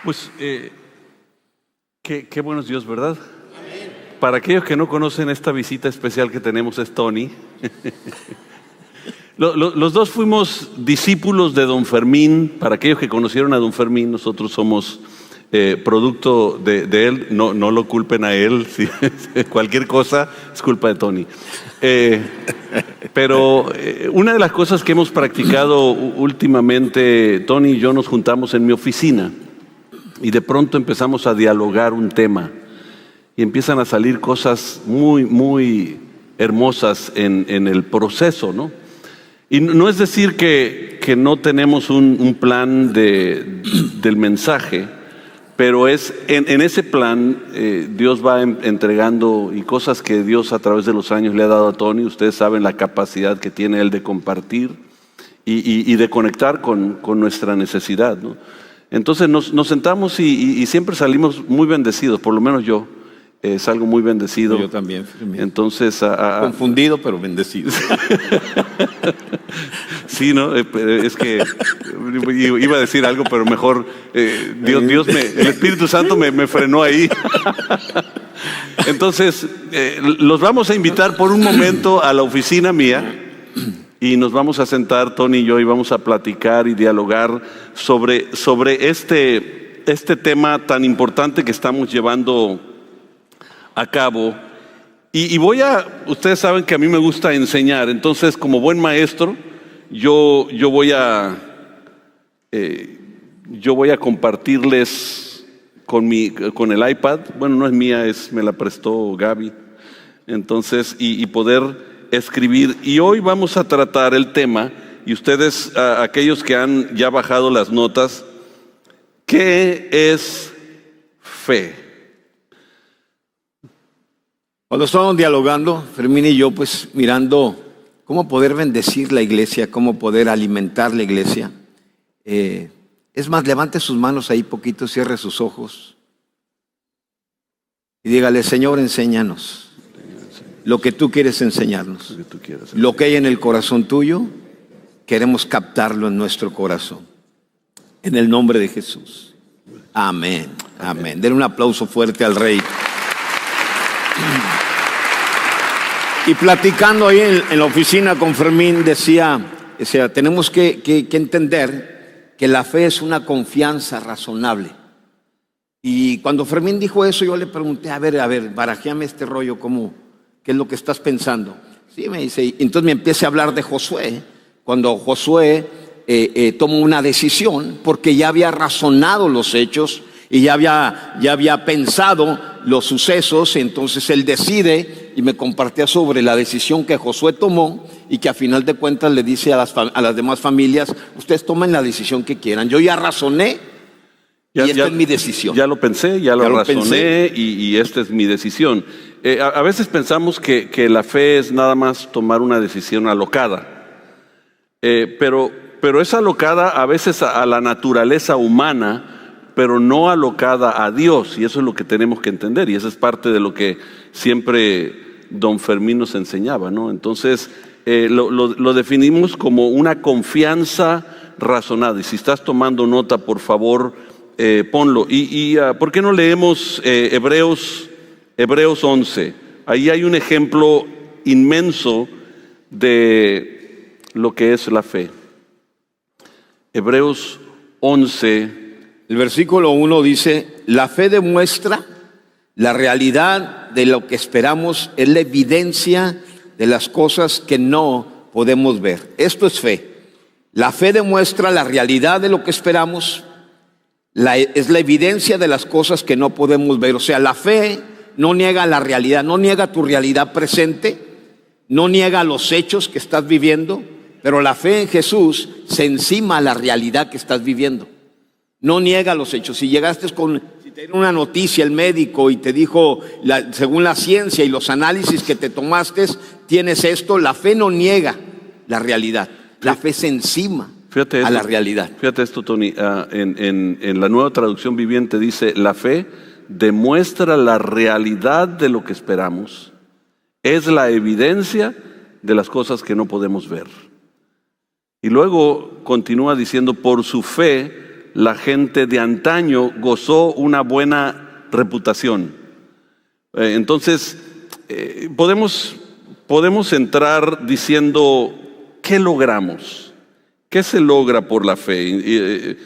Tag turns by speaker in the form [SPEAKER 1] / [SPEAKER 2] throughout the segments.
[SPEAKER 1] Pues qué buenos Dios, ¿verdad? Para aquellos que no conocen, esta visita especial que tenemos es Tony. Los dos fuimos discípulos de Don Fermín. Para aquellos que conocieron a Don Fermín, nosotros somos producto de él. No lo culpen a él, si cualquier cosa es culpa de Tony. Pero una de las cosas que hemos practicado últimamente, Tony y yo nos juntamos en mi oficina y de pronto empezamos a dialogar un tema y empiezan a salir cosas muy, muy hermosas en el proceso, ¿no? Y no es decir que no tenemos un plan del mensaje, pero es en ese plan Dios va entregando y cosas que Dios a través de los años le ha dado a Tony. Ustedes saben la capacidad que tiene él de compartir y de conectar con nuestra necesidad, ¿no? Entonces nos sentamos y siempre salimos muy bendecidos, por lo menos yo. Salgo muy bendecido.
[SPEAKER 2] Yo también.
[SPEAKER 1] Entonces,
[SPEAKER 2] confundido, pero bendecido.
[SPEAKER 1] Sí, ¿no? Es que iba a decir algo, pero mejor el Espíritu Santo me frenó ahí. Entonces, los vamos a invitar por un momento a la oficina mía y nos vamos a sentar, Tony y yo, y vamos a platicar y dialogar sobre este tema tan importante que estamos llevando a cabo. Y ustedes saben que a mí me gusta enseñar, entonces como buen maestro yo voy a compartirles con el iPad. Bueno, no es mía, me la prestó Gaby. Entonces, y poder escribir. Y hoy vamos a tratar el tema, y ustedes, aquellos que han ya bajado las notas, ¿qué es fe?
[SPEAKER 2] Cuando estábamos dialogando, Fermín y yo, pues mirando cómo poder bendecir la iglesia, cómo poder alimentar la iglesia. Es más, levante sus manos ahí poquito, cierre sus ojos y dígale: Señor, enséñanos lo que tú quieres enseñarnos. Lo que hay en el corazón tuyo, queremos captarlo en nuestro corazón. En el nombre de Jesús. Amén. Amén. Denle un aplauso fuerte al Rey. Y platicando ahí en la oficina con Fermín, decía, tenemos que entender que la fe es una confianza razonable. Y cuando Fermín dijo eso, yo le pregunté: a ver, barajéame este rollo, ¿qué es lo que estás pensando? Sí, me dice. Y entonces me empieza a hablar de Josué, cuando Josué tomó una decisión, porque ya había razonado los hechos y ya había pensado los sucesos. Entonces él decide, y me compartía sobre la decisión que Josué tomó, y que a final de cuentas le dice a las demás familias: ustedes tomen la decisión que quieran, yo ya razoné y esta es mi decisión.
[SPEAKER 1] Ya lo pensé, ya lo razoné y esta es mi decisión. A veces pensamos que la fe es nada más tomar una decisión alocada, pero es alocada a veces a la naturaleza humana, pero no alocada a Dios, y eso es lo que tenemos que entender, y eso es parte de lo que siempre Don Fermín nos enseñaba, ¿no? Entonces lo definimos como una confianza razonada, y si estás tomando nota, por favor, ponlo. ¿Por qué no leemos Hebreos 11? Ahí hay un ejemplo inmenso de lo que es la fe. Hebreos 11.
[SPEAKER 2] El versículo 1 dice: la fe demuestra la realidad de lo que esperamos, es la evidencia de las cosas que no podemos ver. Esto es fe. La fe demuestra la realidad de lo que esperamos, es la evidencia de las cosas que no podemos ver. O sea, la fe no niega la realidad, no niega tu realidad presente, no niega los hechos que estás viviendo, pero la fe en Jesús se encima a la realidad que estás viviendo. No niega los hechos. Si te dieron una noticia el médico y te dijo, según la ciencia y los análisis que te tomaste, tienes esto, la fe no niega la realidad. La fe se encima a la realidad.
[SPEAKER 1] Fíjate esto, Tony. En la Nueva Traducción Viviente dice: la fe demuestra la realidad de lo que esperamos, es la evidencia de las cosas que no podemos ver. Y luego continúa diciendo: por su fe la gente de antaño gozó una buena reputación. Entonces, podemos entrar diciendo, ¿qué logramos? ¿Qué se logra por la fe?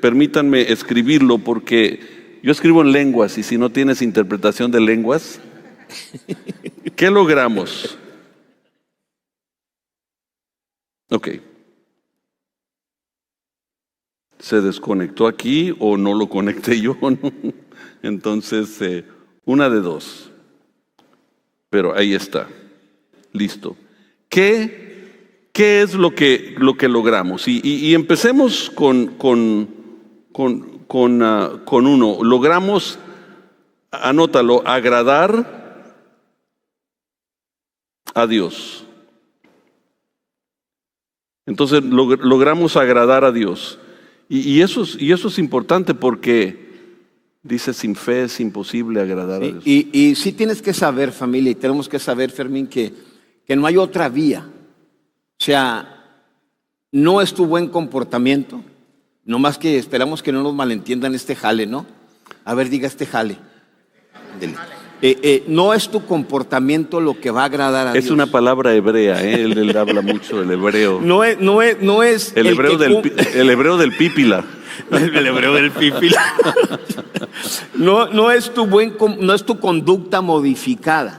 [SPEAKER 1] Permítanme escribirlo porque yo escribo en lenguas y si no tienes interpretación de lenguas, ¿qué logramos? Ok. ¿Se desconectó aquí o no lo conecté yo? Entonces, una de dos. Pero ahí está. Listo. ¿Qué es lo que logramos? Y empecemos con uno. Logramos, anótalo, agradar a Dios. Entonces logramos agradar a Dios. Y eso es importante porque dice, sin fe es imposible agradar a Dios.
[SPEAKER 2] Y sí tienes que saber, familia, y tenemos que saber, Fermín, que no hay otra vía. O sea, no es tu buen comportamiento, no más que esperamos que no nos malentiendan este jale, ¿no? A ver, diga este jale. No es tu comportamiento lo que va a agradar a Dios.
[SPEAKER 1] Es una palabra hebrea, él habla mucho del hebreo.
[SPEAKER 2] No es
[SPEAKER 1] el hebreo del pípila.
[SPEAKER 2] El hebreo del pípila. No es tu conducta modificada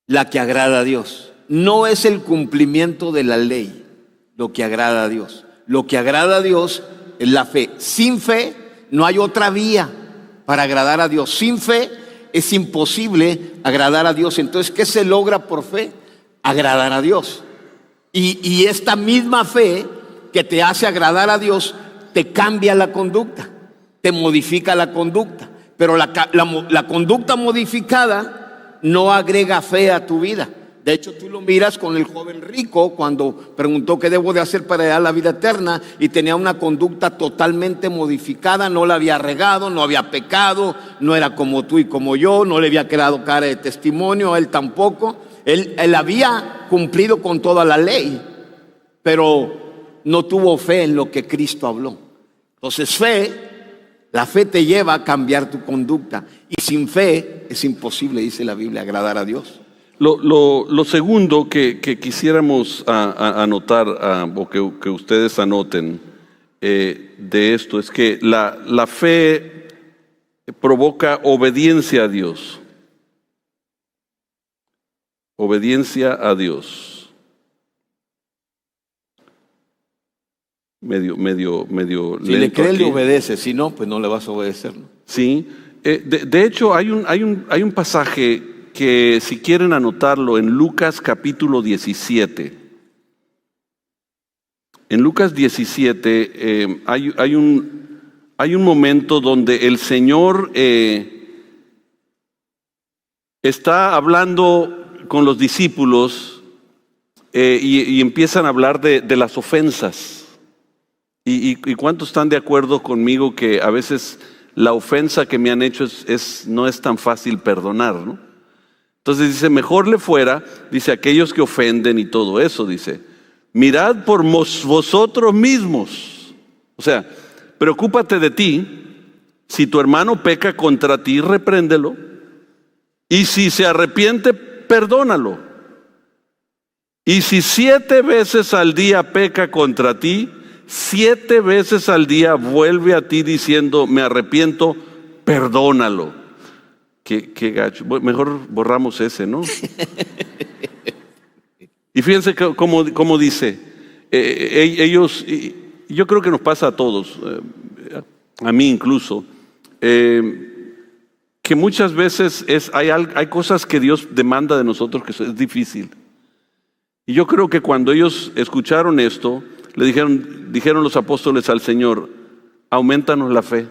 [SPEAKER 2] la que agrada a Dios. No es el cumplimiento de la ley lo que agrada a Dios. Lo que agrada a Dios es la fe. Sin fe no hay otra vía para agradar a Dios. Sin fe es imposible agradar a Dios. Entonces, ¿qué se logra por fe? Agradar a Dios. Y esta misma fe que te hace agradar a Dios te cambia la conducta, te modifica la conducta. Pero la conducta modificada no agrega fe a tu vida. De hecho, tú lo miras con el joven rico cuando preguntó qué debo de hacer para heredar la vida eterna y tenía una conducta totalmente modificada, no la había regado, no había pecado, no era como tú y como yo, no le había quedado cara de testimonio, él tampoco. Él había cumplido con toda la ley, pero no tuvo fe en lo que Cristo habló. Entonces la fe te lleva a cambiar tu conducta y sin fe es imposible, dice la Biblia, agradar a Dios.
[SPEAKER 1] Lo segundo que quisiéramos anotar, o que ustedes anoten de esto, es que la fe provoca obediencia a Dios. Obediencia a Dios. Medio lento.
[SPEAKER 2] Si le crees, le obedece, si no, pues no le vas a obedecer, ¿no?
[SPEAKER 1] Sí. De hecho, hay un pasaje que si quieren anotarlo en Lucas capítulo 17. En Lucas 17 hay un momento donde el Señor está hablando con los discípulos y empiezan a hablar de las ofensas. ¿Y cuántos están de acuerdo conmigo que a veces la ofensa que me han hecho no es tan fácil perdonar, ¿no? Entonces dice, mejor le fuera, dice, aquellos que ofenden y todo eso, dice, mirad por vosotros mismos. O sea, preocúpate de ti. Si tu hermano peca contra ti, repréndelo. Y si se arrepiente, perdónalo. Y si 7 veces al día peca contra ti, 7 veces al día vuelve a ti diciendo, me arrepiento, perdónalo. Qué gacho. Mejor borramos ese, ¿no? Y fíjense cómo dice, ellos, yo creo que nos pasa a todos, a mí incluso, que muchas veces hay cosas que Dios demanda de nosotros que es difícil. Y yo creo que cuando ellos escucharon esto, le dijeron los apóstoles al Señor, aumentanos la fe.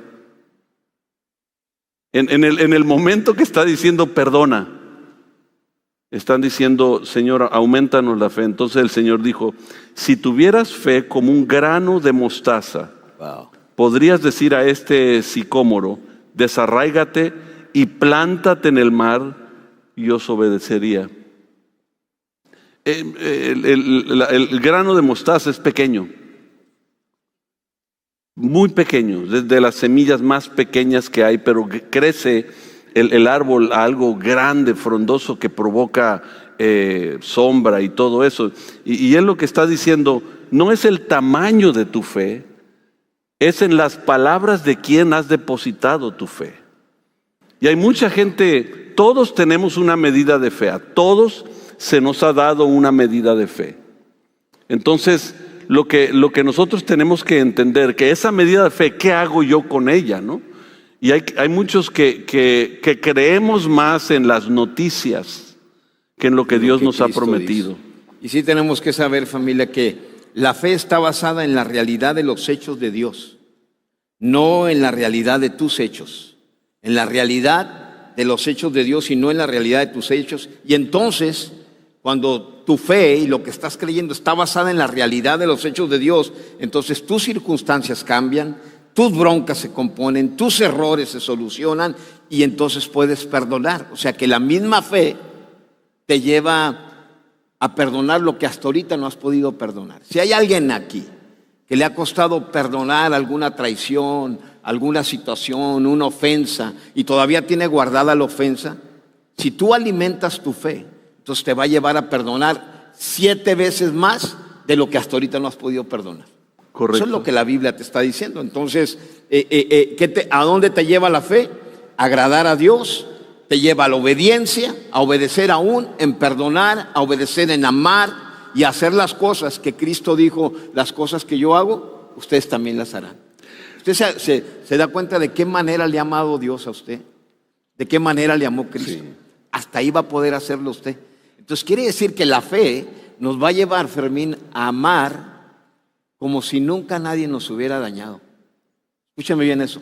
[SPEAKER 1] En el momento que está diciendo perdona, están diciendo, Señor, aumentanos la fe. Entonces el Señor dijo, si tuvieras fe como un grano de mostaza, wow, podrías decir a este sicómoro, desarráigate y plántate en el mar, y os obedecería. El grano de mostaza es pequeño. muy pequeño, desde las semillas más pequeñas que hay, pero crece el árbol a algo grande, frondoso, que provoca sombra y todo eso. Y él lo que está diciendo no es el tamaño de tu fe, es en las palabras de quien has depositado tu fe. Y hay mucha gente, todos tenemos una medida de fe, a todos se nos ha dado una medida de fe. Entonces, lo que nosotros tenemos que entender, que esa medida de fe, ¿qué hago yo con ella, no? Y hay muchos que creemos más en las noticias que en lo que Dios nos ha prometido.
[SPEAKER 2] Dice. Y sí tenemos que saber, familia, que la fe está basada en la realidad de los hechos de Dios, no en la realidad de tus hechos, en la realidad de los hechos de Dios y no en la realidad de tus hechos. Y entonces, cuando tu fe y lo que estás creyendo está basada en la realidad de los hechos de Dios, entonces tus circunstancias cambian, tus broncas se componen, tus errores se solucionan y entonces puedes perdonar. O sea que la misma fe te lleva a perdonar lo que hasta ahorita no has podido perdonar. Si hay alguien aquí que le ha costado perdonar alguna traición, alguna situación, una ofensa, y todavía tiene guardada la ofensa, si tú alimentas tu fe, entonces te va a llevar a perdonar 7 veces más de lo que hasta ahorita no has podido perdonar. Correcto. Eso es lo que la Biblia te está diciendo. Entonces, ¿a dónde te lleva la fe? A agradar a Dios, te lleva a la obediencia, a obedecer aún, en perdonar, a obedecer en amar y a hacer las cosas que Cristo dijo, las cosas que yo hago, ustedes también las harán. ¿Usted se da cuenta de qué manera le ha amado Dios a usted? ¿De qué manera le amó Cristo? Sí. Hasta ahí va a poder hacerlo usted. Entonces quiere decir que la fe nos va a llevar, Fermín, a amar como si nunca nadie nos hubiera dañado. Escúchame bien eso.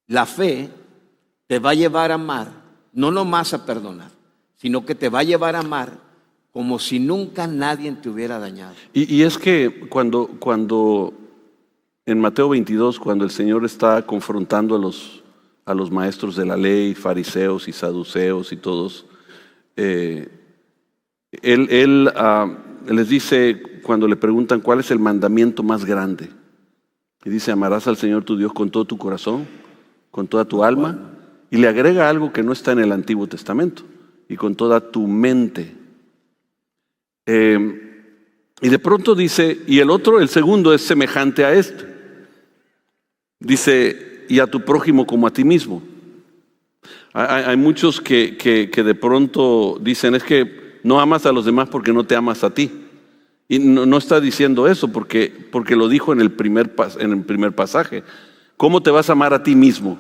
[SPEAKER 2] La fe te va a llevar a amar, no nomás a perdonar, sino que te va a llevar a amar como si nunca nadie te hubiera dañado.
[SPEAKER 1] Y es que cuando en Mateo 22, cuando el Señor está confrontando a los maestros de la ley, fariseos y saduceos y todos, Él les dice, cuando le preguntan cuál es el mandamiento más grande, y dice: amarás al Señor tu Dios con todo tu corazón, con toda tu alma, y le agrega algo que no está en el Antiguo Testamento, y con toda tu mente. Y de pronto dice, y el segundo es semejante a este. Dice: y a tu prójimo como a ti mismo. Hay muchos que de pronto dicen: es que no amas a los demás porque no te amas a ti. Y no está diciendo eso porque lo dijo en el primer pasaje. ¿Cómo te vas a amar a ti mismo?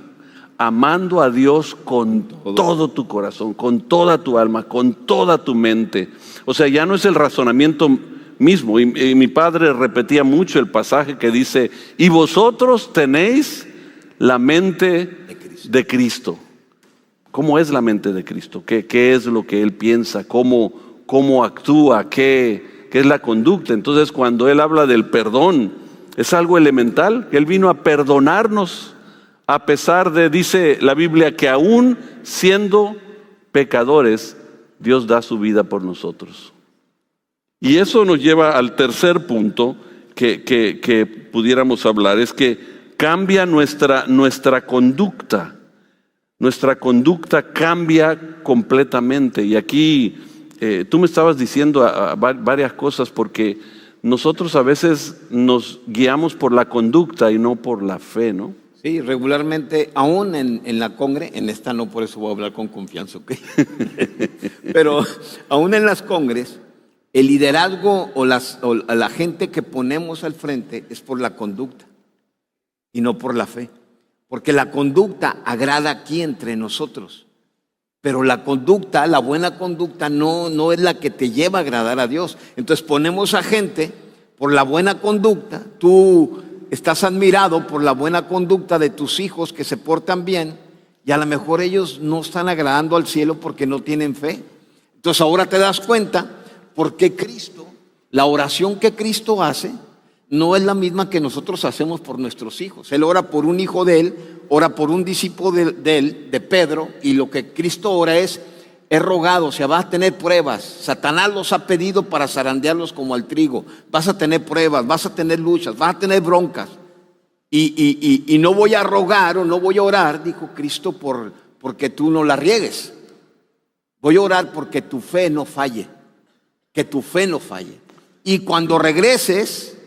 [SPEAKER 1] Amando a Dios con todo tu corazón, con toda tu alma, con toda tu mente. O sea, ya no es el razonamiento mismo. Y mi padre repetía mucho el pasaje que dice: y vosotros tenéis la mente de Cristo. ¿Cómo es la mente de Cristo? ¿Qué es lo que Él piensa? ¿Cómo actúa? ¿Qué es la conducta? Entonces, cuando Él habla del perdón, es algo elemental. Él vino a perdonarnos a pesar de, dice la Biblia, que aún siendo pecadores, Dios da su vida por nosotros. Y eso nos lleva al tercer punto que pudiéramos hablar, es que cambia nuestra conducta. Nuestra conducta cambia completamente. Y aquí tú me estabas diciendo varias cosas, porque nosotros a veces nos guiamos por la conducta y no por la fe, ¿no?
[SPEAKER 2] Sí, regularmente, aún en la congre, en esta no, por eso voy a hablar con confianza, ¿ok? Pero aún en las congres, el liderazgo o la gente que ponemos al frente es por la conducta y no por la fe. Porque la conducta agrada aquí entre nosotros, pero la conducta, la buena conducta no es la que te lleva a agradar a Dios. Entonces ponemos a gente por la buena conducta. Tú estás admirado por la buena conducta de tus hijos que se portan bien, y a lo mejor ellos no están agradando al cielo porque no tienen fe. Entonces ahora te das cuenta por qué Cristo, la oración que Cristo hace, no es la misma que nosotros hacemos por nuestros hijos. Él ora por un hijo de él, ora por un discípulo de él, de Pedro, y lo que Cristo ora es: he rogado, o sea, vas a tener pruebas. Satanás los ha pedido para zarandearlos como al trigo. Vas a tener pruebas, vas a tener luchas, vas a tener broncas. Y no voy a rogar o no voy a orar, dijo Cristo, porque tú no la riegues. Voy a orar porque tu fe no falle. Que tu fe no falle. Y cuando regreses,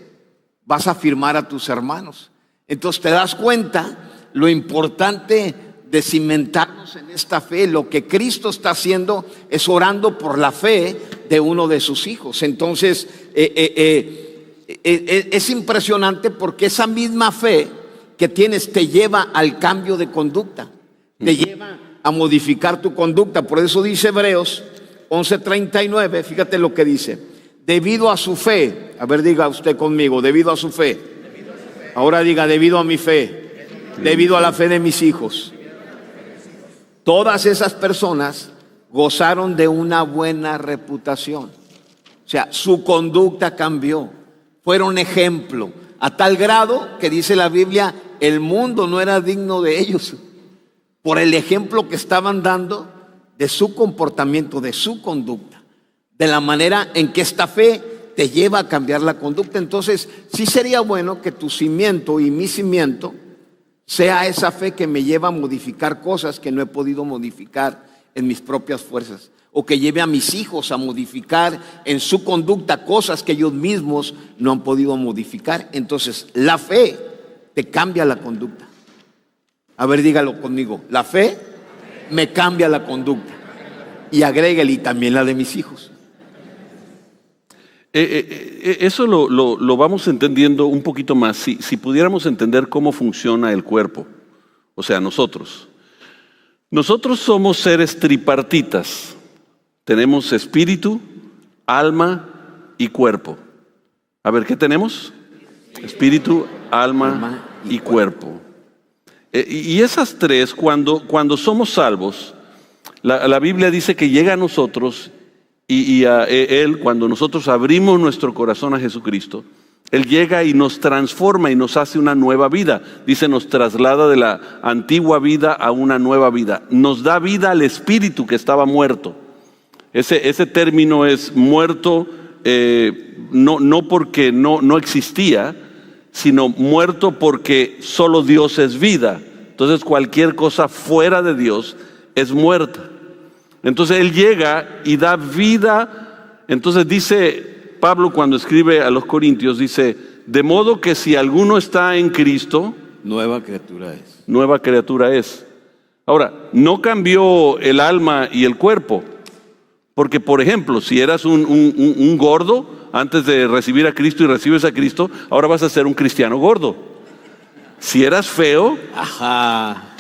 [SPEAKER 2] vas a afirmar a tus hermanos. Entonces te das cuenta lo importante de cimentarnos en esta fe. Lo que Cristo está haciendo es orando por la fe de uno de sus hijos. Entonces es impresionante porque esa misma fe que tienes te lleva al cambio de conducta, te lleva a modificar tu conducta. Por eso dice Hebreos 11:39, fíjate lo que dice: debido a su fe. A ver, diga usted conmigo: debido a su fe. Ahora diga: debido a mi fe, debido a la fe de mis hijos. Todas esas personas gozaron de una buena reputación. O sea, su conducta cambió. Fueron ejemplo, a tal grado que dice la Biblia, el mundo no era digno de ellos, por el ejemplo que estaban dando de su comportamiento, de su conducta, de la manera en que esta fe te lleva a cambiar la conducta. Entonces, sí sería bueno que tu cimiento y mi cimiento sea esa fe que me lleva a modificar cosas que no he podido modificar en mis propias fuerzas, o que lleve a mis hijos a modificar en su conducta cosas que ellos mismos no han podido modificar. Entonces, la fe te cambia la conducta. A ver, dígalo conmigo: la fe me cambia la conducta. Y agréguele: y también la de mis hijos.
[SPEAKER 1] Eso lo vamos entendiendo un poquito más si pudiéramos entender cómo funciona el cuerpo. O sea, nosotros somos seres tripartitas. Tenemos espíritu, alma y cuerpo. A ver, ¿qué tenemos? Espíritu, alma y cuerpo. Y esas tres, cuando somos salvos, la Biblia dice que llega a nosotros y a Él, cuando nosotros abrimos nuestro corazón a Jesucristo, Él llega y nos transforma y nos hace una nueva vida. Dice, nos traslada de la antigua vida a una nueva vida. Nos da vida al espíritu que estaba muerto. Ese término es muerto, no porque no existía, sino muerto porque solo Dios es vida. Entonces cualquier cosa fuera de Dios es muerta. Entonces Él llega y da vida. Entonces dice Pablo cuando escribe a los Corintios, dice, de modo que si alguno está en Cristo,
[SPEAKER 2] nueva criatura es.
[SPEAKER 1] Nueva criatura es. Ahora, no cambió el alma y el cuerpo. Porque, por ejemplo, si eras un gordo antes de recibir a Cristo y recibes a Cristo, ahora vas a ser un cristiano gordo. Si eras feo...
[SPEAKER 2] Ajá.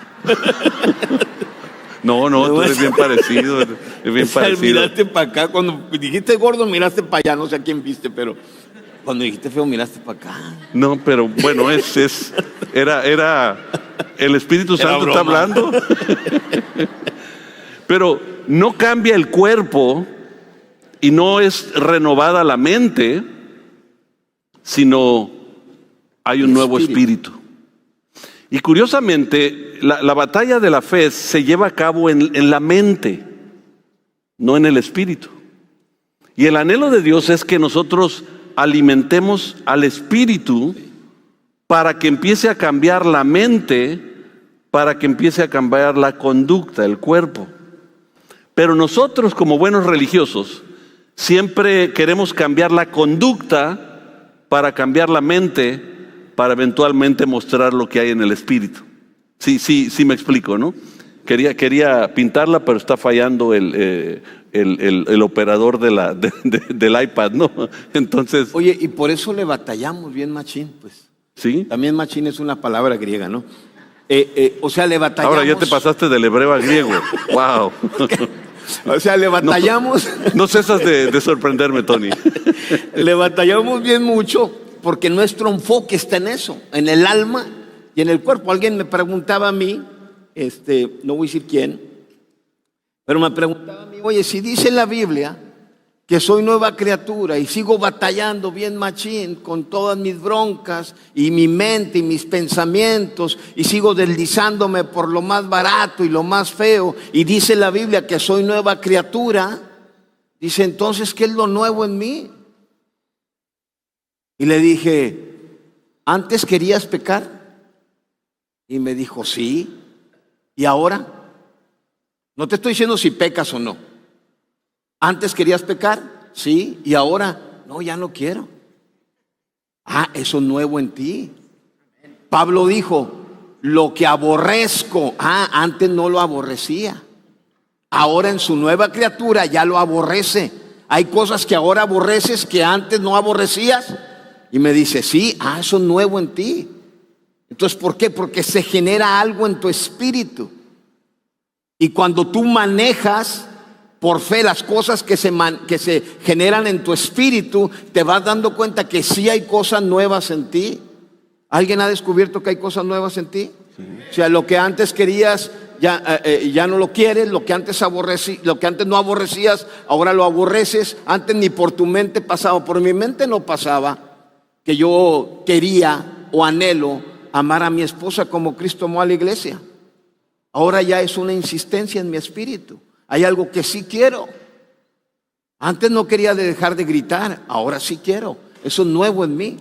[SPEAKER 1] No, tú eres bien parecido. Es bien parecido.
[SPEAKER 2] Miraste para acá. Cuando dijiste gordo, miraste para allá. No sé a quién viste, pero cuando dijiste feo, miraste para acá.
[SPEAKER 1] No, pero bueno, era el Espíritu Santo está hablando. Pero no cambia el cuerpo y no es renovada la mente, sino hay un nuevo espíritu. Y curiosamente, la batalla de la fe se lleva a cabo en la mente, no en el espíritu. Y el anhelo de Dios es que nosotros alimentemos al espíritu para que empiece a cambiar la mente, para que empiece a cambiar la conducta, el cuerpo. Pero nosotros, como buenos religiosos, siempre queremos cambiar la conducta para cambiar la mente, para eventualmente mostrar lo que hay en el espíritu. Sí me explico, ¿no? Quería pintarla, pero está fallando el operador del iPad, ¿no? Entonces...
[SPEAKER 2] Oye, y por eso le batallamos bien machín, pues.
[SPEAKER 1] ¿Sí?
[SPEAKER 2] También machín es una palabra griega, ¿no? O sea, le batallamos...
[SPEAKER 1] Ahora ya te pasaste del hebreo al griego. ¡Wow!
[SPEAKER 2] O sea, le batallamos...
[SPEAKER 1] No cesas de sorprenderme, Tony.
[SPEAKER 2] Le batallamos bien mucho porque nuestro enfoque está en eso, en el alma y en el cuerpo. Alguien me preguntaba a mí, no voy a decir quién, pero me preguntaba a mí, oye, si dice en la Biblia que soy nueva criatura y sigo batallando bien machín con todas mis broncas y mi mente y mis pensamientos y sigo deslizándome por lo más barato y lo más feo, y dice la Biblia que soy nueva criatura, dice, entonces, ¿qué es lo nuevo en mí? Y le dije, ¿antes querías pecar? Y me dijo, sí. ¿Y ahora? No te estoy diciendo si pecas o no. ¿Antes querías pecar? Sí. ¿Y ahora? No, ya no quiero. Ah, eso es nuevo en ti. Pablo dijo, lo que aborrezco, antes no lo aborrecía. Ahora en su nueva criatura ya lo aborrece. Hay cosas que ahora aborreces que antes no aborrecías. Y me dice, sí, eso es nuevo en ti. Entonces, ¿por qué? Porque se genera algo en tu espíritu. Y cuando tú manejas por fe las cosas que se generan en tu espíritu, te vas dando cuenta que sí hay cosas nuevas en ti. ¿Alguien ha descubierto que hay cosas nuevas en ti? Sí. O sea, lo que antes querías ya no lo quieres, lo que antes no aborrecías, ahora lo aborreces. Antes ni por tu mente pasaba, por mi mente no pasaba que yo quería o anhelo amar a mi esposa como Cristo amó a la iglesia. Ahora ya es una insistencia en mi espíritu. Hay algo que sí quiero. Antes no quería dejar de gritar, ahora sí quiero. Eso es nuevo en mí.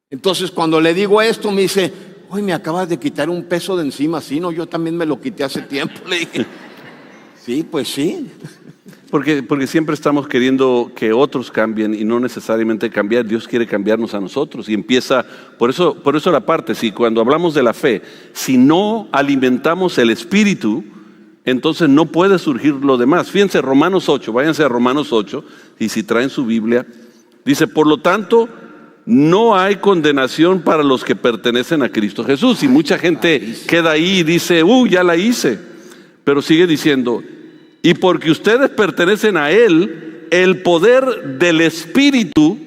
[SPEAKER 2] Entonces cuando le digo esto me dice, uy, me acabas de quitar un peso de encima. Sí, no, yo también me lo quité hace tiempo. Le dije, sí, pues sí.
[SPEAKER 1] Porque siempre estamos queriendo que otros cambien y no necesariamente cambiar. Dios quiere cambiarnos a nosotros y empieza, por eso la parte, si cuando hablamos de la fe, si no alimentamos el espíritu, entonces no puede surgir lo demás. Fíjense, Romanos 8, váyanse a Romanos 8, y si traen su Biblia, dice, por lo tanto, no hay condenación para los que pertenecen a Cristo Jesús. Y mucha gente queda ahí y dice, ya la hice. Pero sigue diciendo, y porque ustedes pertenecen a Él, el poder del Espíritu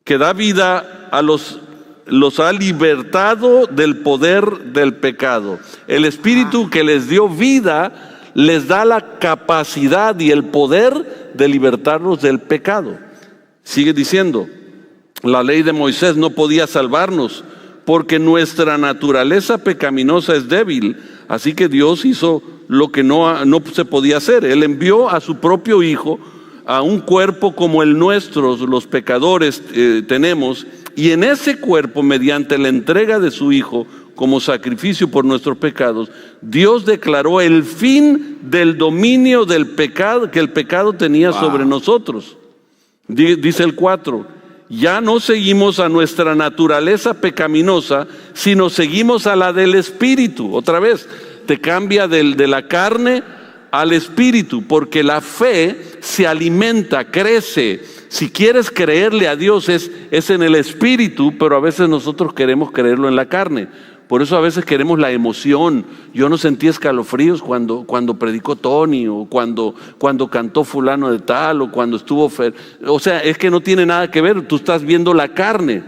[SPEAKER 1] que da vida a los ha libertado del poder del pecado. El Espíritu que les dio vida les da la capacidad y el poder de libertarnos del pecado. Sigue diciendo, la ley de Moisés no podía salvarnos porque nuestra naturaleza pecaminosa es débil. Así que Dios hizo lo que no se podía hacer. Él envió a su propio Hijo a un cuerpo como el nuestro, los pecadores tenemos, y en ese cuerpo, mediante la entrega de su Hijo como sacrificio por nuestros pecados, Dios declaró el fin del dominio del pecado que el pecado tenía sobre nosotros. Dice el 4, ya no seguimos a nuestra naturaleza pecaminosa, sino seguimos a la del Espíritu. Otra vez, te cambia de la carne al Espíritu, porque la fe se alimenta, crece. Si quieres creerle a Dios es en el Espíritu, pero a veces nosotros queremos creerlo en la carne. Por eso a veces queremos la emoción. Yo no sentí escalofríos cuando predicó Tony, o cuando cantó fulano de tal, o cuando estuvo o sea, es que no tiene nada que ver. Tú estás viendo la carne.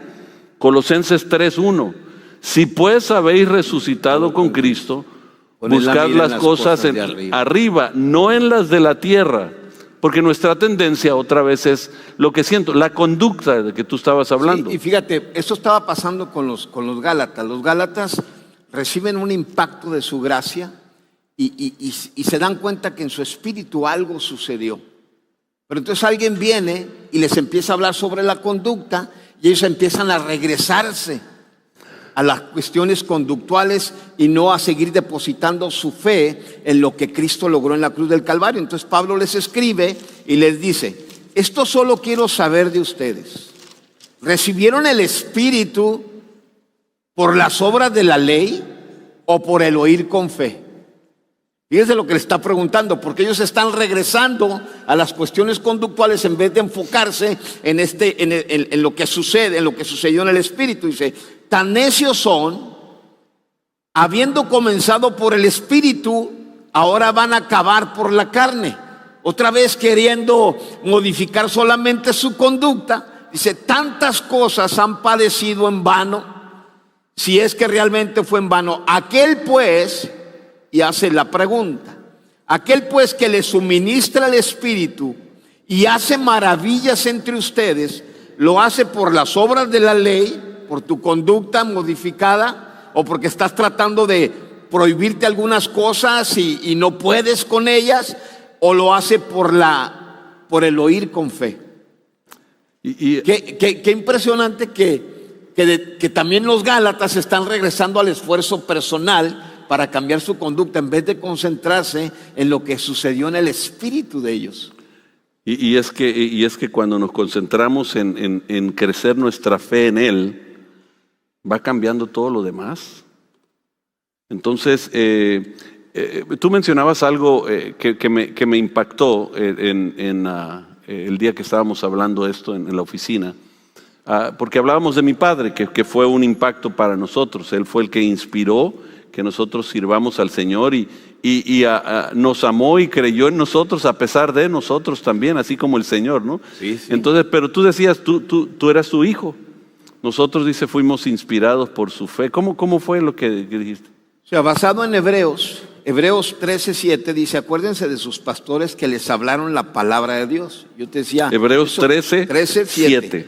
[SPEAKER 1] Colosenses 3:1. Si pues habéis resucitado con Cristo, buscad las cosas arriba, no en las de la tierra. Porque nuestra tendencia otra vez es lo que siento, la conducta de que tú estabas hablando.
[SPEAKER 2] Sí, y fíjate, eso estaba pasando con los Gálatas. Los Gálatas reciben un impacto de su gracia y se dan cuenta que en su espíritu algo sucedió. Pero entonces alguien viene y les empieza a hablar sobre la conducta y ellos empiezan a regresarse a las cuestiones conductuales y no a seguir depositando su fe en lo que Cristo logró en la cruz del Calvario. Entonces Pablo les escribe y les dice, esto solo quiero saber de ustedes. ¿Recibieron el Espíritu por las obras de la ley o por el oír con fe? Fíjense lo que le está preguntando, porque ellos están regresando a las cuestiones conductuales en vez de enfocarse en lo que sucede, en lo que sucedió en el Espíritu. Dice, tan necios son, habiendo comenzado por el Espíritu, ahora van a acabar por la carne. Otra vez queriendo modificar solamente su conducta. Dice, tantas cosas han padecido en vano, si es que realmente fue en vano. Aquel pues, y hace la pregunta, aquel pues que le suministra el Espíritu y hace maravillas entre ustedes, lo hace por las obras de la ley, por tu conducta modificada, o porque estás tratando de prohibirte algunas cosas y no puedes con ellas, o lo hace por el oír con fe. Qué impresionante que también los Gálatas están regresando al esfuerzo personal para cambiar su conducta en vez de concentrarse en lo que sucedió en el espíritu de ellos.
[SPEAKER 1] Y es que cuando nos concentramos en crecer nuestra fe en Él, va cambiando todo lo demás. Entonces, tú mencionabas algo que me impactó el día que estábamos hablando esto en la oficina, porque hablábamos de mi padre, que fue un impacto para nosotros. Él fue el que inspiró que nosotros sirvamos al Señor y nos amó y creyó en nosotros a pesar de nosotros también, así como el Señor, ¿no?
[SPEAKER 2] Sí.
[SPEAKER 1] Entonces, pero tú decías, tú eras su hijo. Nosotros, dice, fuimos inspirados por su fe. ¿Cómo fue lo que dijiste?
[SPEAKER 2] O sea, basado en Hebreos 13:7 dice, acuérdense de sus pastores que les hablaron la palabra de Dios. Yo te decía,
[SPEAKER 1] Hebreos 13:7.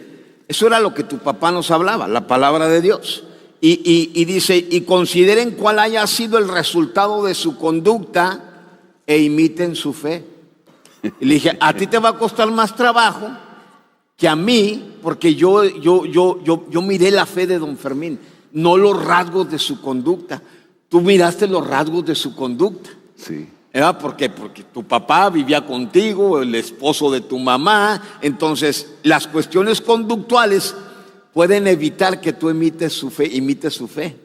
[SPEAKER 2] Eso era lo que tu papá nos hablaba, la palabra de Dios. Y dice, y consideren cuál haya sido el resultado de su conducta e imiten su fe. Y le dije, a ti te va a costar más trabajo que a mí, porque yo miré la fe de don Fermín, no los rasgos de su conducta. Tú miraste los rasgos de su conducta.
[SPEAKER 1] Sí.
[SPEAKER 2] ¿Verdad? Porque tu papá vivía contigo, el esposo de tu mamá. Entonces, las cuestiones conductuales pueden evitar que tú imites su fe.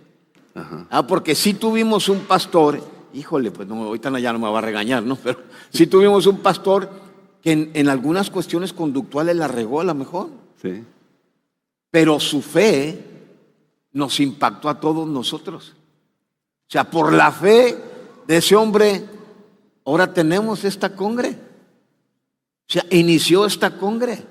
[SPEAKER 2] Ajá. Porque si tuvimos un pastor, híjole, pues no, ahorita ya no me va a regañar, ¿no? Pero si tuvimos un pastor que en algunas cuestiones conductuales la regó a lo mejor.
[SPEAKER 1] Sí.
[SPEAKER 2] Pero su fe nos impactó a todos nosotros. O sea, por la fe de ese hombre, ahora tenemos esta congre. O sea, inició esta congre.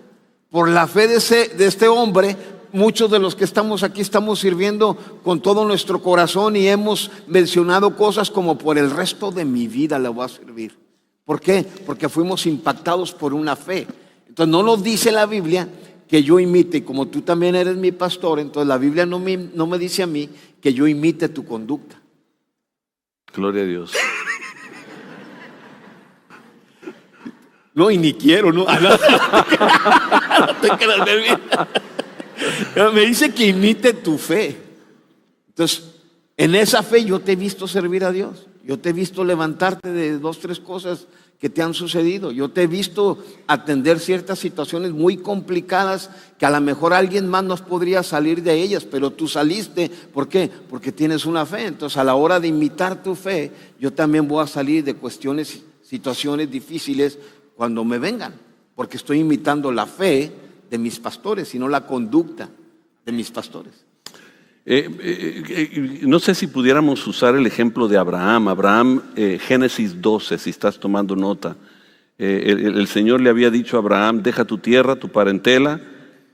[SPEAKER 2] Por la fe de este hombre, muchos de los que estamos aquí estamos sirviendo con todo nuestro corazón y hemos mencionado cosas como por el resto de mi vida le voy a servir. ¿Por qué? Porque fuimos impactados por una fe. Entonces no nos dice la Biblia que yo imite, y como tú también eres mi pastor, entonces la Biblia no me dice a mí que yo imite tu conducta.
[SPEAKER 1] Gloria a Dios.
[SPEAKER 2] No, y ni quiero, ¿no? Me dice que imite tu fe. Entonces, en esa fe yo te he visto servir a Dios. Yo te he visto levantarte de 2, 3 cosas que te han sucedido. Yo te he visto atender ciertas situaciones muy complicadas que a lo mejor alguien más no podría salir de ellas, pero tú saliste. ¿Por qué? Porque tienes una fe. Entonces, a la hora de imitar tu fe, yo también voy a salir de situaciones difíciles cuando me vengan, porque estoy imitando la fe de mis pastores y no la conducta de mis pastores.
[SPEAKER 1] No sé si pudiéramos usar el ejemplo de Abraham. Génesis 12, si estás tomando nota. El Señor le había dicho a Abraham, deja tu tierra, tu parentela,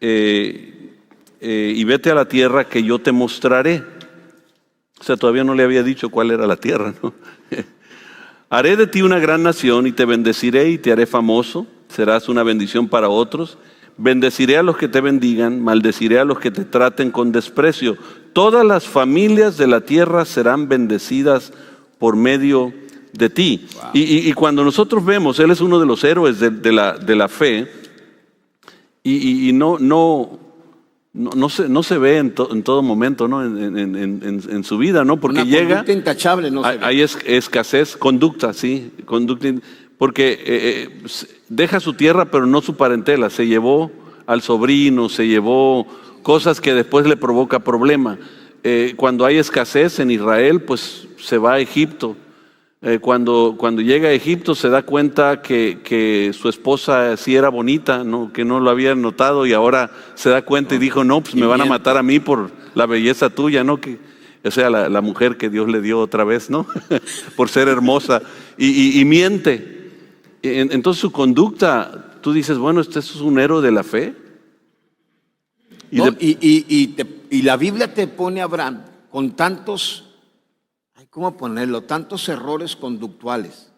[SPEAKER 1] y vete a la tierra que yo te mostraré. O sea, todavía no le había dicho cuál era la tierra, ¿no? Haré de ti una gran nación y te bendeciré y te haré famoso. Serás una bendición para otros. Bendeciré a los que te bendigan, maldeciré a los que te traten con desprecio. Todas las familias de la tierra serán bendecidas por medio de ti. Wow. Y cuando nosotros vemos, él es uno de los héroes de la fe, y no se ve en todo momento, ¿no? En su vida, ¿no? Porque llega,
[SPEAKER 2] intachable, no se ve.
[SPEAKER 1] Hay escasez, conducta, sí, porque deja su tierra pero no su parentela. Se llevó al sobrino, se llevó cosas que después le provoca problema. Cuando hay escasez en Israel, pues se va a Egipto. Cuando llega a Egipto se da cuenta que su esposa sí era bonita, ¿no? Que no lo había notado, y ahora se da cuenta y dijo, no, pues me van a matar a mí por la belleza tuya, ¿no? O sea, la mujer que Dios le dio otra vez, ¿no? Por ser hermosa, y miente. Entonces su conducta, tú dices, bueno, este es un héroe de la fe.
[SPEAKER 2] Y la Biblia te pone a Abraham con tantos, ¿cómo ponerlo? Tantos errores conductuales.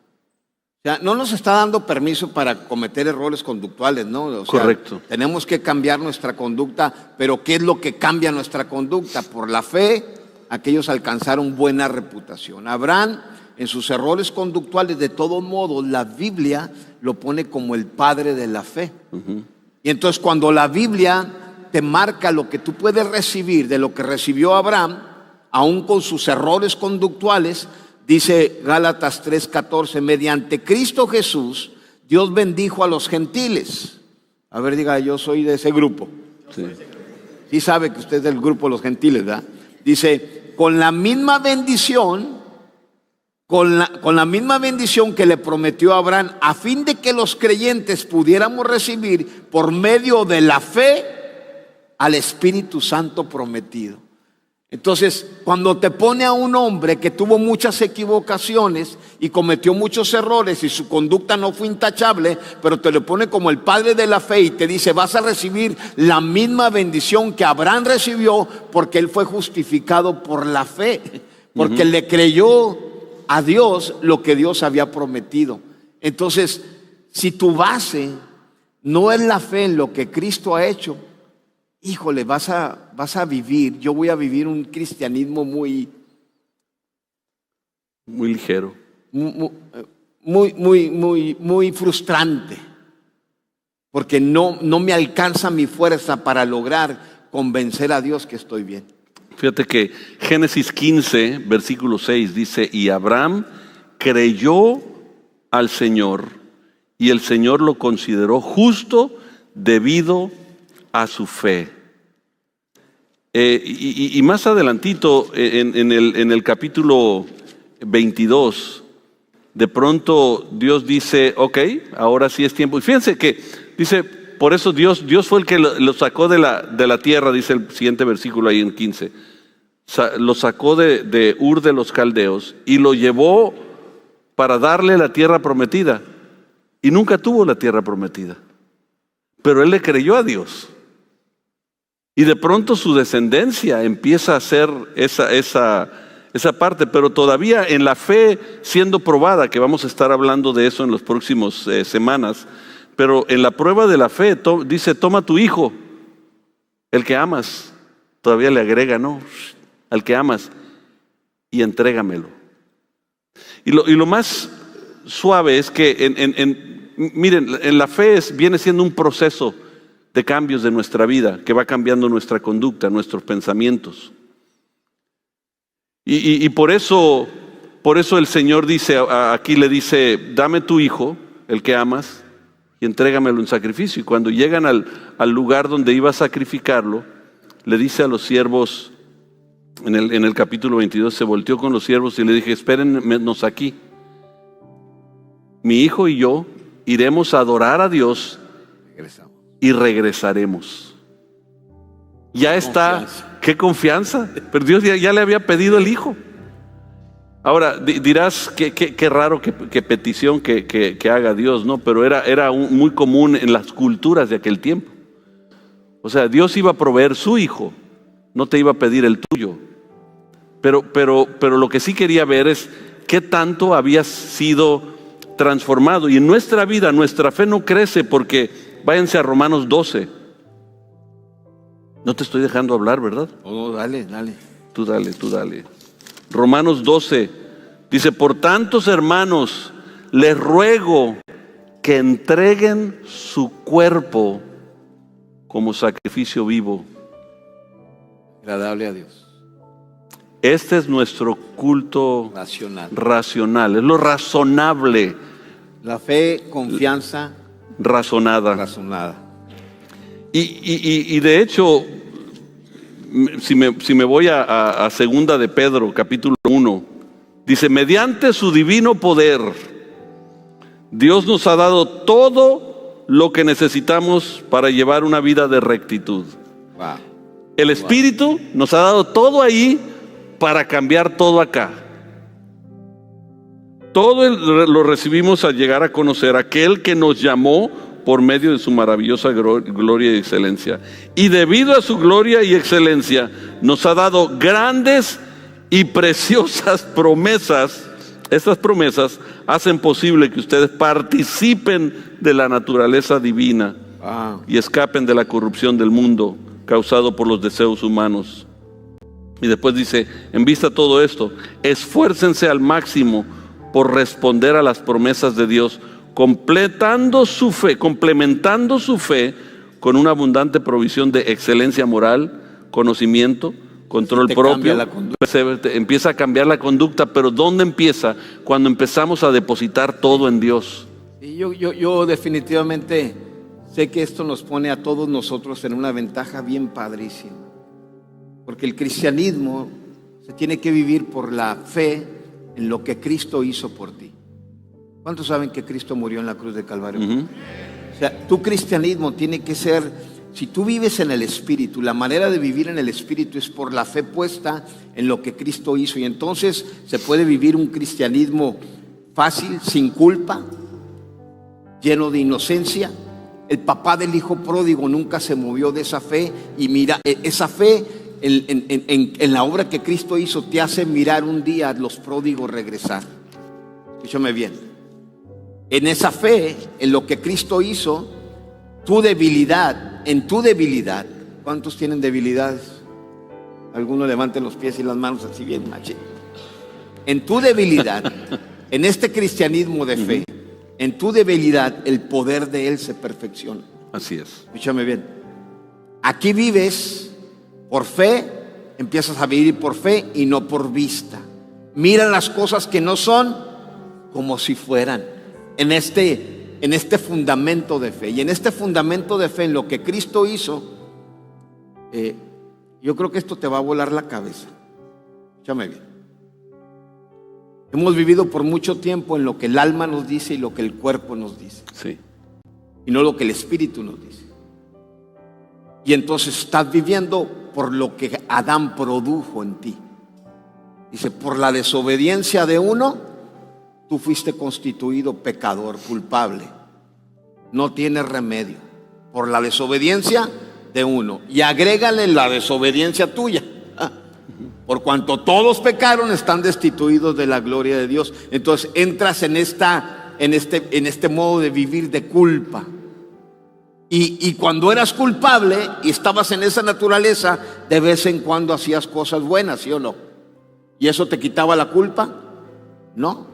[SPEAKER 2] O sea, no nos está dando permiso para cometer errores conductuales, ¿no? O sea,
[SPEAKER 1] Correcto.
[SPEAKER 2] tenemos que cambiar nuestra conducta, pero ¿qué es lo que cambia nuestra conducta? Por la fe, aquellos alcanzaron buena reputación. Abraham, en sus errores conductuales, de todos modos, la Biblia lo pone como el padre de la fe. Y entonces cuando la Biblia te marca lo que tú puedes recibir de lo que recibió Abraham, aún con sus errores conductuales, dice Gálatas 3:14, mediante Cristo Jesús, Dios bendijo a los gentiles. A ver, diga, yo soy de ese grupo.
[SPEAKER 1] Sí.
[SPEAKER 2] Sí sabe que usted es del grupo de los gentiles, ¿verdad? Dice, con la misma bendición, con la misma bendición que le prometió a Abraham, a fin de que los creyentes pudiéramos recibir por medio de la fe al Espíritu Santo prometido. Entonces, cuando te pone a un hombre que tuvo muchas equivocaciones y cometió muchos errores y su conducta no fue intachable, pero te lo pone como el padre de la fe y te dice, vas a recibir la misma bendición que Abraham recibió porque él fue justificado por la fe, porque le creyó a Dios lo que Dios había prometido. Entonces, si tu base no es la fe en lo que Cristo ha hecho, híjole, vas a vivir, yo voy a vivir un cristianismo muy
[SPEAKER 1] ligero,
[SPEAKER 2] muy frustrante, porque no me alcanza mi fuerza para lograr convencer a Dios que estoy bien.
[SPEAKER 1] Fíjate que Génesis 15, versículo 6 dice, y Abraham creyó al Señor y el Señor lo consideró justo debido a su fe. Y más adelantito, en el capítulo 22, de pronto Dios dice, ok, ahora sí es tiempo. Y fíjense que dice, por eso Dios fue el que lo sacó de la tierra, dice el siguiente versículo ahí en 15. Lo sacó de Ur de los Caldeos y lo llevó para darle la tierra prometida. Y nunca tuvo la tierra prometida. Pero él le creyó a Dios. Y de pronto su descendencia empieza a hacer esa parte, pero todavía en la fe siendo probada, que vamos a estar hablando de eso en las próximas semanas, pero en la prueba de la fe dice, toma tu hijo, el que amas, todavía le agrega, no, al que amas, y entrégamelo. Y lo más suave es que, miren, en la fe viene siendo un proceso de cambios de nuestra vida, que va cambiando nuestra conducta, nuestros pensamientos. Y por eso el Señor dice, aquí le dice, dame tu hijo, el que amas, y entrégamelo en sacrificio. Y cuando llegan al lugar donde iba a sacrificarlo, le dice a los siervos, en el capítulo 22, se volteó con los siervos y le dije, espérennos aquí. Mi hijo y yo iremos a adorar a Dios y regresaremos. Ya está, confianza. Qué confianza, pero Dios ya le había pedido el hijo. Ahora dirás qué raro que petición que haga Dios, ¿no? Pero era muy común en las culturas de aquel tiempo. O sea, Dios iba a proveer su hijo, no te iba a pedir el tuyo. Pero lo que sí quería ver es qué tanto había sido transformado. Y en nuestra vida, nuestra fe no crece porque váyanse a Romanos 12. No te estoy dejando hablar, ¿verdad?
[SPEAKER 2] Oh, dale.
[SPEAKER 1] Tú dale. Romanos 12 dice, por tantos hermanos, les ruego que entreguen su cuerpo como sacrificio vivo,
[SPEAKER 2] agradable a Dios.
[SPEAKER 1] Este es nuestro culto racional, es lo razonable.
[SPEAKER 2] La fe, confianza
[SPEAKER 1] razonada. Y de hecho, si me voy a segunda de Pedro, capítulo 1, dice, mediante su divino poder, Dios nos ha dado todo lo que necesitamos para llevar una vida de rectitud.
[SPEAKER 2] Wow.
[SPEAKER 1] El Espíritu nos ha dado todo ahí para cambiar todo acá. Todo lo recibimos al llegar a conocer a aquel que nos llamó por medio de su maravillosa gloria y excelencia. Y debido a su gloria y excelencia, nos ha dado grandes y preciosas promesas Estas promesas hacen posible que ustedes participen de la naturaleza divina y escapen de la corrupción del mundo causado por los deseos humanos. Y después dice, en vista de todo esto, esfuércense al máximo por responder a las promesas de Dios, complementando su fe con una abundante provisión de excelencia moral, conocimiento, control propio. Empieza a cambiar la conducta, pero ¿dónde empieza? Cuando empezamos a depositar todo en Dios.
[SPEAKER 2] Y yo definitivamente sé que esto nos pone a todos nosotros en una ventaja bien padrísima, porque el cristianismo se tiene que vivir por la fe en lo que Cristo hizo por ti. ¿Cuántos saben que Cristo murió en la cruz de Calvario? O sea, tu cristianismo tiene que ser, si tú vives en el Espíritu, la manera de vivir en el Espíritu es por la fe puesta en lo que Cristo hizo. Y entonces se puede vivir un cristianismo fácil, sin culpa, lleno de inocencia. El papá del hijo pródigo nunca se movió de esa fe. Y mira, esa fe en la obra que Cristo hizo te hace mirar un día a los pródigos regresar. Escúchame bien. En esa fe, en lo que Cristo hizo, en tu debilidad. ¿Cuántos tienen debilidades? Algunos levanten los pies y las manos así bien machín. En tu debilidad, en este cristianismo de fe, en tu debilidad el poder de Él se perfecciona.
[SPEAKER 1] Así es.
[SPEAKER 2] Escúchame bien. Aquí vives por fe, empiezas a vivir por fe y no por vista. Mira las cosas que no son como si fueran. En este fundamento de fe. Y en este fundamento de fe, en lo que Cristo hizo, yo creo que esto te va a volar la cabeza. Escúchame bien. Hemos vivido por mucho tiempo en lo que el alma nos dice y lo que el cuerpo nos dice.
[SPEAKER 1] Sí.
[SPEAKER 2] Y no lo que el espíritu nos dice. Y entonces estás viviendo por lo que Adán produjo en ti. Dice, por la desobediencia de uno, tú fuiste constituido pecador, culpable. No tienes remedio. Por la desobediencia de uno. Y agrégale la desobediencia tuya. Por cuanto todos pecaron, están destituidos de la gloria de Dios. Entonces entras en este modo de vivir de culpa. Y cuando eras culpable y estabas en esa naturaleza, de vez en cuando hacías cosas buenas, ¿sí o no? ¿Y eso te quitaba la culpa? No,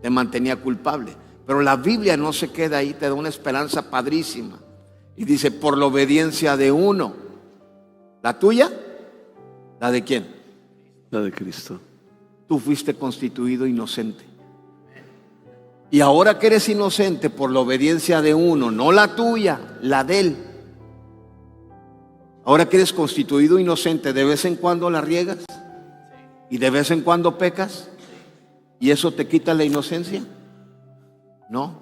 [SPEAKER 2] te mantenía culpable. Pero la Biblia no se queda ahí, te da una esperanza padrísima. Y dice, por la obediencia de uno. ¿La tuya? ¿La de quién?
[SPEAKER 1] La de Cristo.
[SPEAKER 2] Tú fuiste constituido inocente. Y ahora que eres inocente por la obediencia de uno, no la tuya, la de Él. Ahora que eres constituido inocente, ¿de vez en cuando la riegas? ¿Y de vez en cuando pecas? ¿Y eso te quita la inocencia? No.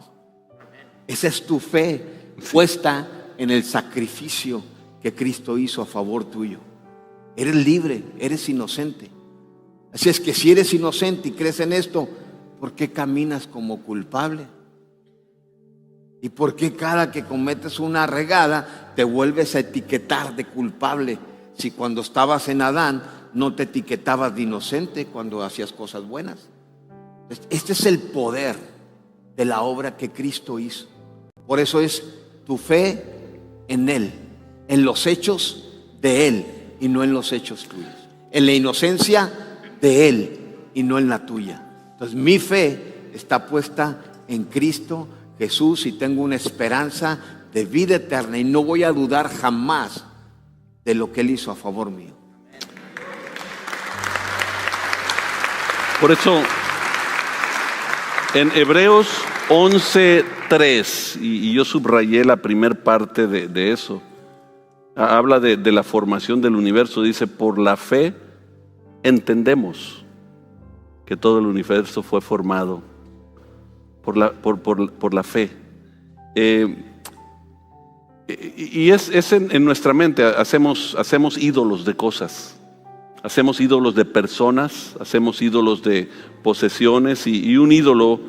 [SPEAKER 2] Esa es tu fe puesta en el sacrificio que Cristo hizo a favor tuyo. Eres libre, eres inocente. Así es que si eres inocente y crees en esto, ¿por qué caminas como culpable? ¿Y por qué cada que cometes una regada te vuelves a etiquetar de culpable? Si cuando estabas en Adán no te etiquetabas de inocente cuando hacías cosas buenas. Este es el poder de la obra que Cristo hizo. Por eso es tu fe en Él, en los hechos de Él y no en los hechos tuyos. En la inocencia de Él y no en la tuya. Entonces mi fe está puesta en Cristo Jesús y tengo una esperanza de vida eterna y no voy a dudar jamás de lo que Él hizo a favor mío.
[SPEAKER 1] Por eso en Hebreos 11:3, y yo subrayé la primer parte de eso, habla de la formación del universo. Dice, por la fe entendemos que todo el universo fue formado por la fe. Y es en nuestra mente, hacemos ídolos de cosas, hacemos ídolos de personas, hacemos ídolos de posesiones y un ídolo.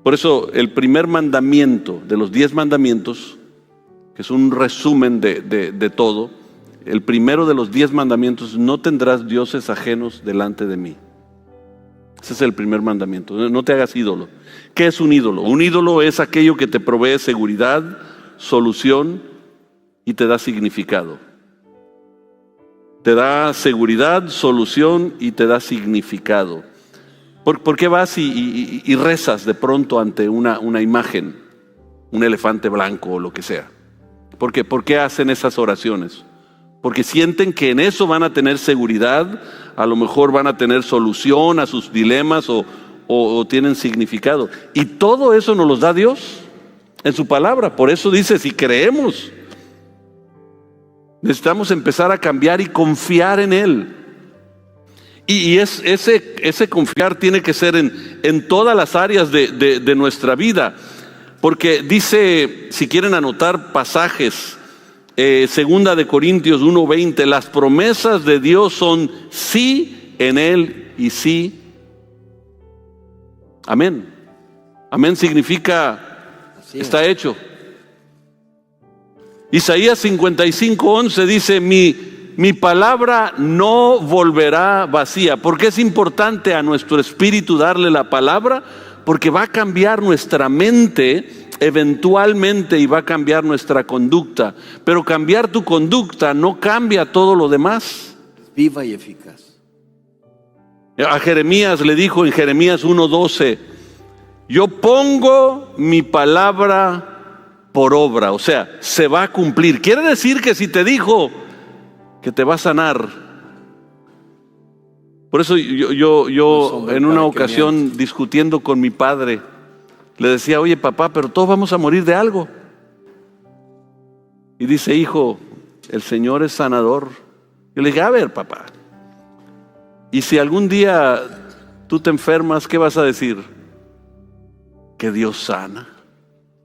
[SPEAKER 1] Por eso el primer mandamiento de los 10 mandamientos, que es un resumen de todo, el primero de los 10 mandamientos: no tendrás dioses ajenos delante de mí. Ese es el primer mandamiento. No te hagas ídolo. ¿Qué es un ídolo? Un ídolo es aquello que te provee seguridad, solución y te da significado. Te da seguridad, solución y te da significado. ¿Por qué vas y rezas de pronto ante una imagen, un elefante blanco o lo que sea? ¿Por qué hacen esas oraciones? Porque sienten que en eso van a tener seguridad, a lo mejor van a tener solución a sus dilemas o tienen significado. Y todo eso nos los da Dios en su palabra. Por eso dice, si creemos, necesitamos empezar a cambiar y confiar en Él. Y ese confiar tiene que ser en todas las áreas de nuestra vida. Porque dice, si quieren anotar pasajes, Segunda de Corintios 1:20, las promesas de Dios son sí en Él y sí. Amén. Amén significa está hecho. Isaías 55:11 dice, mi palabra no volverá vacía. ¿Por qué es importante a nuestro espíritu darle la palabra? Porque va a cambiar nuestra mente eventualmente y va a cambiar nuestra conducta. Pero cambiar tu conducta no cambia todo lo demás.
[SPEAKER 2] Viva y eficaz.
[SPEAKER 1] A Jeremías le dijo en Jeremías 1:12, yo pongo mi palabra por obra, o sea, se va a cumplir. Quiere decir que si te dijo que te va a sanar. Por eso yo en una ocasión discutiendo con mi padre, le decía, oye papá, pero todos vamos a morir de algo. Y dice, hijo, el Señor es sanador. Yo le dije, a ver papá, y si algún día tú te enfermas, ¿qué vas a decir? Que Dios sana.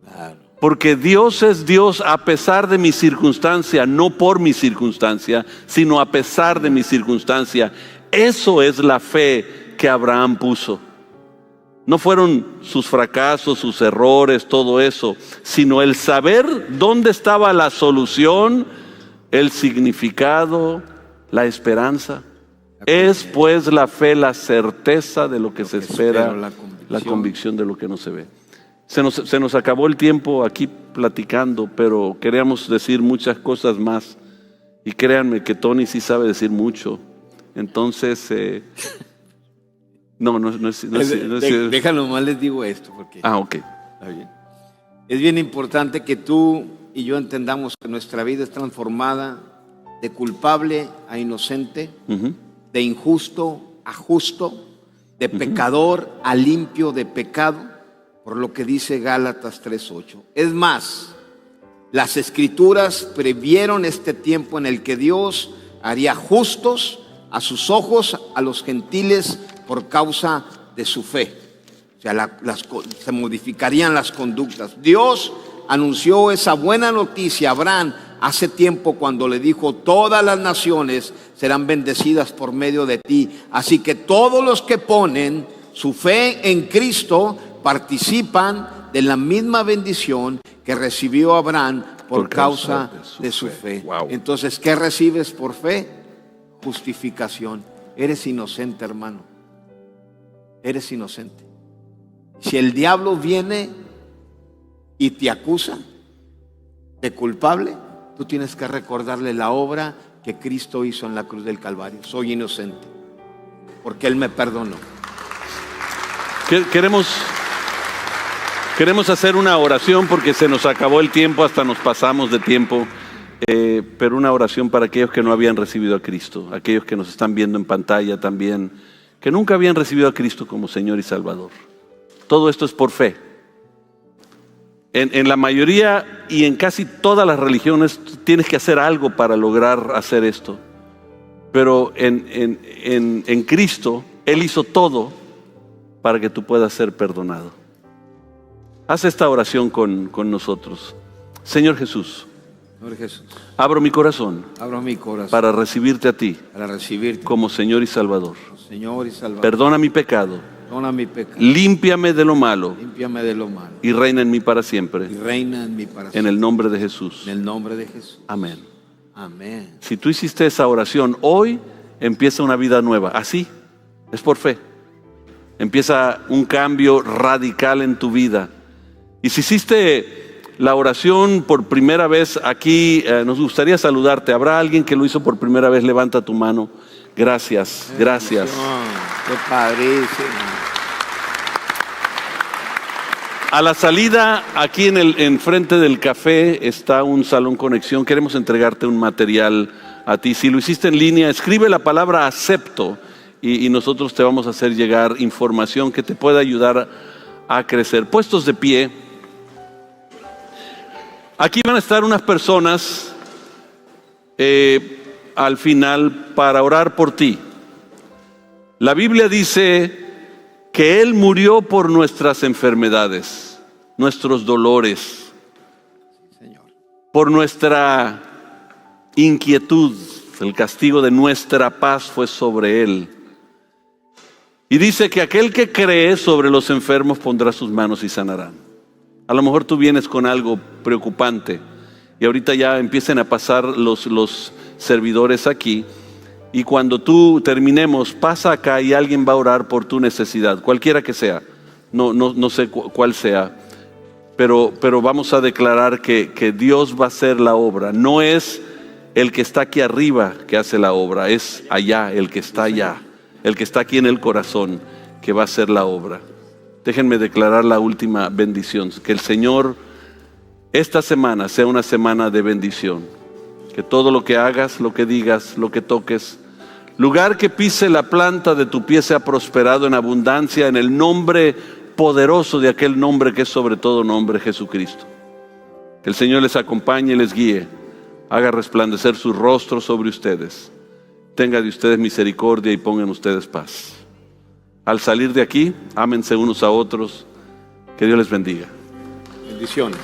[SPEAKER 2] Claro.
[SPEAKER 1] Porque Dios es Dios a pesar de mi circunstancia, no por mi circunstancia, sino a pesar de mi circunstancia. Eso es la fe que Abraham puso. No fueron sus fracasos, sus errores, todo eso, sino el saber dónde estaba la solución, el significado, la esperanza. Es pues la fe, la certeza de lo que se espera, la convicción de lo que no se ve. Se nos acabó el tiempo aquí platicando, pero queríamos decir muchas cosas más. Y créanme que Tony sí sabe decir mucho. Entonces, no es
[SPEAKER 2] déjalo más, les digo esto. Porque
[SPEAKER 1] ok.
[SPEAKER 2] Está bien. Es bien importante que tú y yo entendamos que nuestra vida es transformada de culpable a inocente, de injusto a justo, de pecador a limpio de pecado, por lo que dice Gálatas 3:8. Es más, las Escrituras previeron este tiempo en el que Dios haría justos a sus ojos a los gentiles por causa de su fe. O sea, se modificarían las conductas. Dios anunció esa buena noticia a Abraham hace tiempo cuando le dijo, todas las naciones serán bendecidas por medio de ti. Así que todos los que ponen su fe en Cristo participan de la misma bendición que recibió Abraham por causa de su fe.
[SPEAKER 1] Wow.
[SPEAKER 2] Entonces, ¿qué recibes por fe? Justificación. Eres inocente, hermano. Eres inocente. Si el diablo viene y te acusa de culpable, tú tienes que recordarle la obra que Cristo hizo en la cruz del Calvario. Soy inocente, porque Él me perdonó.
[SPEAKER 1] Queremos hacer una oración porque se nos acabó el tiempo, hasta nos pasamos de tiempo. Pero una oración para aquellos que no habían recibido a Cristo, aquellos que nos están viendo en pantalla también, que nunca habían recibido a Cristo como Señor y Salvador. Todo esto es por fe. En la mayoría y en casi todas las religiones tienes que hacer algo para lograr hacer esto. Pero en Cristo, Él hizo todo para que tú puedas ser perdonado. Haz esta oración con nosotros. Señor Jesús, abro mi corazón para recibirte a ti como Señor y Salvador. Perdona mi pecado. Límpiame de lo malo. Y reina en mí para siempre. En el nombre de Jesús. Amén. Si tú hiciste esa oración, hoy empieza una vida nueva. Así, es por fe. Empieza un cambio radical en tu vida. Y si hiciste la oración por primera vez aquí, nos gustaría saludarte. ¿Habrá alguien que lo hizo por primera vez? Levanta tu mano. Gracias, gracias.
[SPEAKER 2] Qué padrísimo.
[SPEAKER 1] A la salida, aquí en frente del café, está un salón conexión. Queremos entregarte un material a ti. Si lo hiciste en línea, escribe la palabra acepto y nosotros te vamos a hacer llegar información que te pueda ayudar a crecer. Puestos de pie. Aquí van a estar unas personas al final para orar por ti. La Biblia dice que Él murió por nuestras enfermedades, nuestros dolores, por nuestra inquietud. El castigo de nuestra paz fue sobre Él. Y dice que aquel que cree sobre los enfermos pondrá sus manos y sanarán. A lo mejor tú vienes con algo preocupante y ahorita ya empiecen a pasar los servidores aquí. Y cuando tú terminemos, pasa acá y alguien va a orar por tu necesidad, cualquiera que sea. No sé cuál sea, pero vamos a declarar que Dios va a hacer la obra. No es el que está aquí arriba que hace la obra, es allá, el que está allá, el que está aquí en el corazón que va a hacer la obra. Déjenme declarar la última bendición. Que el Señor esta semana sea una semana de bendición. Que todo lo que hagas, lo que digas, lo que toques, lugar que pise la planta de tu pie sea prosperado en abundancia en el nombre poderoso de aquel nombre que es sobre todo nombre, Jesucristo. Que el Señor les acompañe y les guíe, haga resplandecer su rostro sobre ustedes, tenga de ustedes misericordia y ponga en ustedes paz. Al salir de aquí, ámense unos a otros, que Dios les bendiga.
[SPEAKER 2] Bendiciones.